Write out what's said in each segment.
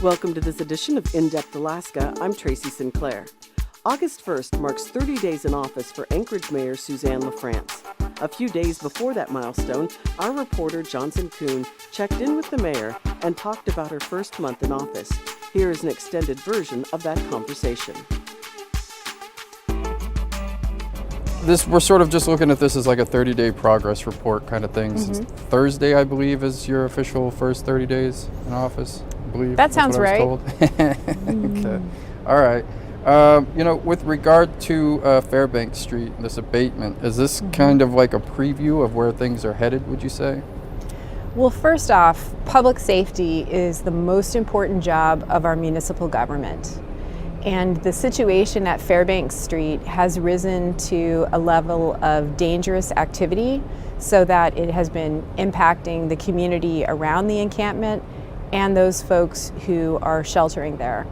Welcome to this edition of In-Depth Alaska. I'm Tracy Sinclair. August 1st marks 30 days in office for Anchorage Mayor Suzanne LaFrance. A few days before that milestone, our reporter Jonson Kuhn checked in with the mayor and talked about her first month in office. Here is an extended version of that conversation. We're sort of just looking at this as like a 30-day progress report kind of thing. Since Thursday, I believe, is your official first 30 days in office, I believe. That sounds right. Okay. All right. With regard to Fairbanks Street, this abatement, is this kind of like a preview of where things are headed, would you say? Well, first off, public safety is the most important job of our municipal government. And the situation at Fairbanks Street has risen to a level of dangerous activity so that it has been impacting the community around the encampment and those folks who are sheltering there.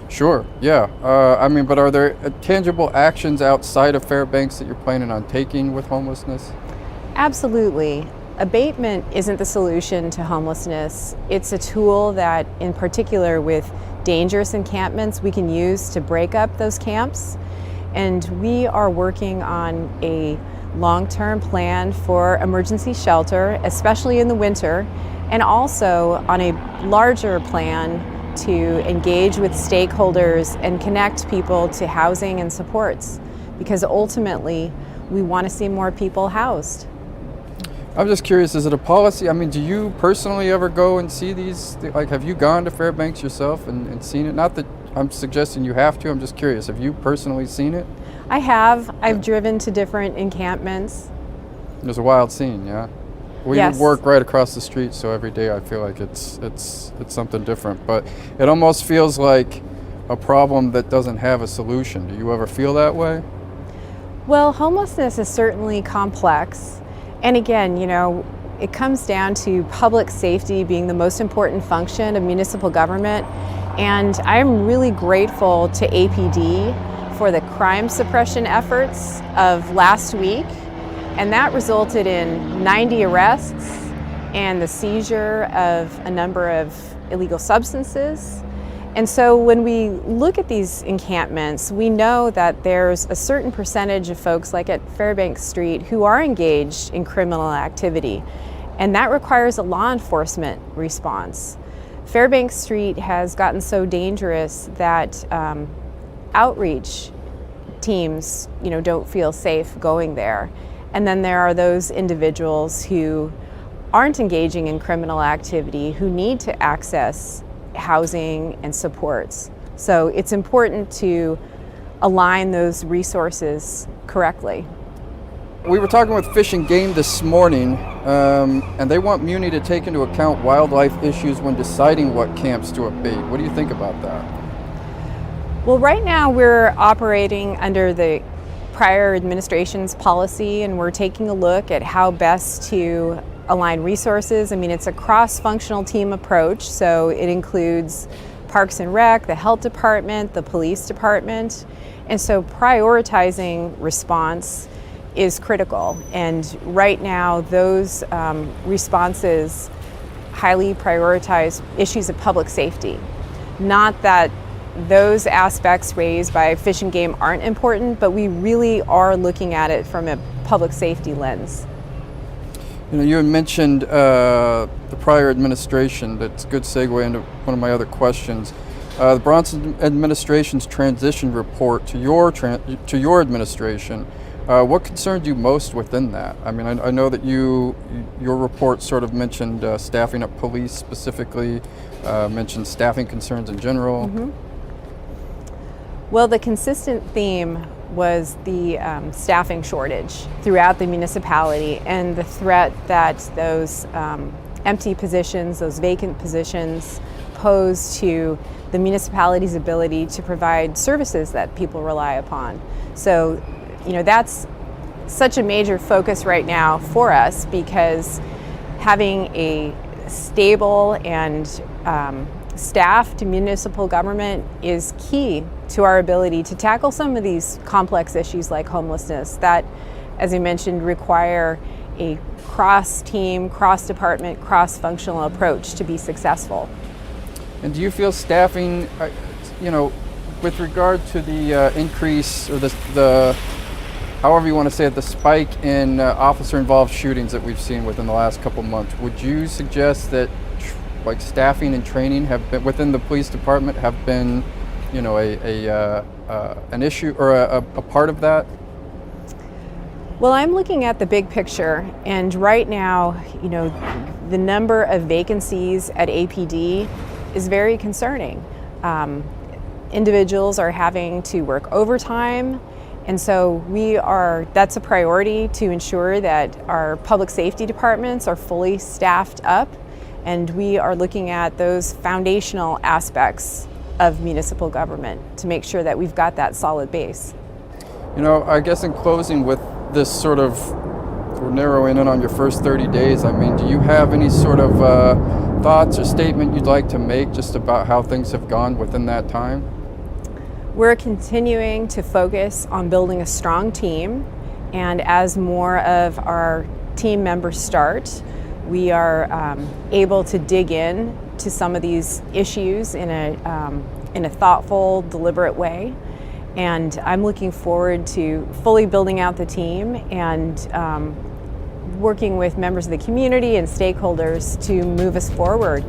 Sure, yeah. But are there tangible actions outside of Fairbanks that you're planning on taking with homelessness? Absolutely. Abatement isn't the solution to homelessness. It's a tool that, in particular with dangerous encampments, we can use to break up those camps. And we are working on a long-term plan for emergency shelter, especially in the winter, and also on a larger plan to engage with stakeholders and connect people to housing and supports, because ultimately we want to see more people housed. I'm just curious, is it a policy? Do you personally ever go and see these? Like, have you gone to Fairbanks yourself and seen it? Not that I'm suggesting you have to, I'm just curious. Have you personally seen it? I have. I've driven to different encampments. It was a wild scene, yeah? We Yes. work right across the street, so every day I feel like it's something different. But it almost feels like a problem that doesn't have a solution. Do you ever feel that way? Well, homelessness is certainly complex. And again, it comes down to public safety being the most important function of municipal government. And I'm really grateful to APD for the crime suppression efforts of last week. And that resulted in 90 arrests and the seizure of a number of illegal substances. And so when we look at these encampments, we know that there's a certain percentage of folks, like at Fairbanks Street, who are engaged in criminal activity. And that requires a law enforcement response. Fairbanks Street has gotten so dangerous that outreach teams, don't feel safe going there. And then there are those individuals who aren't engaging in criminal activity who need to access housing and supports. So it's important to align those resources correctly. We were talking with Fish and Game this morning, and they want Muni to take into account wildlife issues when deciding what camps to abate. What do you think about that? Well, right now we're operating under the prior administration's policy, and we're taking a look at how best to align resources. It's a cross-functional team approach, so it includes Parks and Rec, the Health Department, the Police Department, and so prioritizing response is critical. And right now, those responses highly prioritize issues of public safety. Not that those aspects raised by Fish and Game aren't important, but we really are looking at it from a public safety lens. You had mentioned the prior administration. That's a good segue into one of my other questions. The Bronson administration's transition report to your administration. What concerned you most within that? I know that your report sort of mentioned staffing up police specifically, mentioned staffing concerns in general. Well, the consistent theme was the staffing shortage throughout the municipality and the threat that those empty positions, those vacant positions, pose to the municipality's ability to provide services that people rely upon. So, that's such a major focus right now for us, because having a stable and staffed municipal government is key to our ability to tackle some of these complex issues like homelessness that, as I mentioned, require a cross-team, cross-department, cross-functional approach to be successful. And do you feel staffing, with regard to the increase or the however you want to say it, the spike in officer-involved shootings that we've seen within the last couple months, would you suggest that staffing and training have been within the police department have been, an issue or a part of that? Well, I'm looking at the big picture, and right now, the number of vacancies at APD is very concerning. Individuals are having to work overtime, and so that's a priority to ensure that our public safety departments are fully staffed up, and we are looking at those foundational aspects of municipal government to make sure that we've got that solid base. I guess in closing with this sort of, we're narrowing in on your first 30 days, do you have any sort of thoughts or statement you'd like to make just about how things have gone within that time? We're continuing to focus on building a strong team, and as more of our team members start, we are able to dig in to some of these issues in a thoughtful, deliberate way. And I'm looking forward to fully building out the team and working with members of the community and stakeholders to move us forward.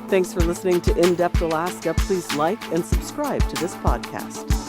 Thanks for listening to In Depth Alaska. Please like and subscribe to this podcast.